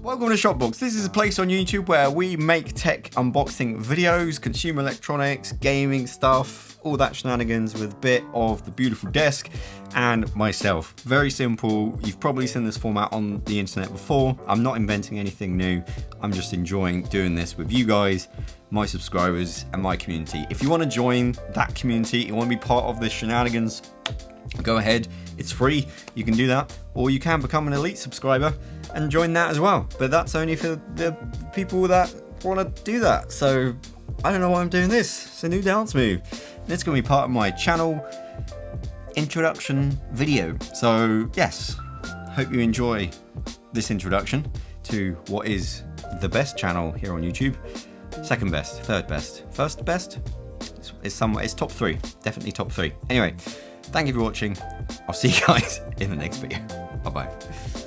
Welcome to Shockbox. This is a place on YouTube where we make tech unboxing videos, consumer electronics, gaming stuff, all that shenanigans with a bit of the beautiful desk and myself. Very simple. You've probably seen this format on the internet before. I'm not inventing anything new. I'm just enjoying doing this with you guys, my subscribers and my community. If you want to join that community, you want to be part of this shenanigans, go ahead. It's free. You can do that, or you can become an elite subscriber and join that as well. But that's only for the people that want to do that. So I don't know why I'm doing this. It's a new dance move. And it's going to be part of my channel introduction video. So yes, hope you enjoy this introduction to what is the best channel here on YouTube. Second best, third best, first best. It's top three, definitely top three. Anyway, thank you for watching. I'll see you guys in the next video. Bye bye.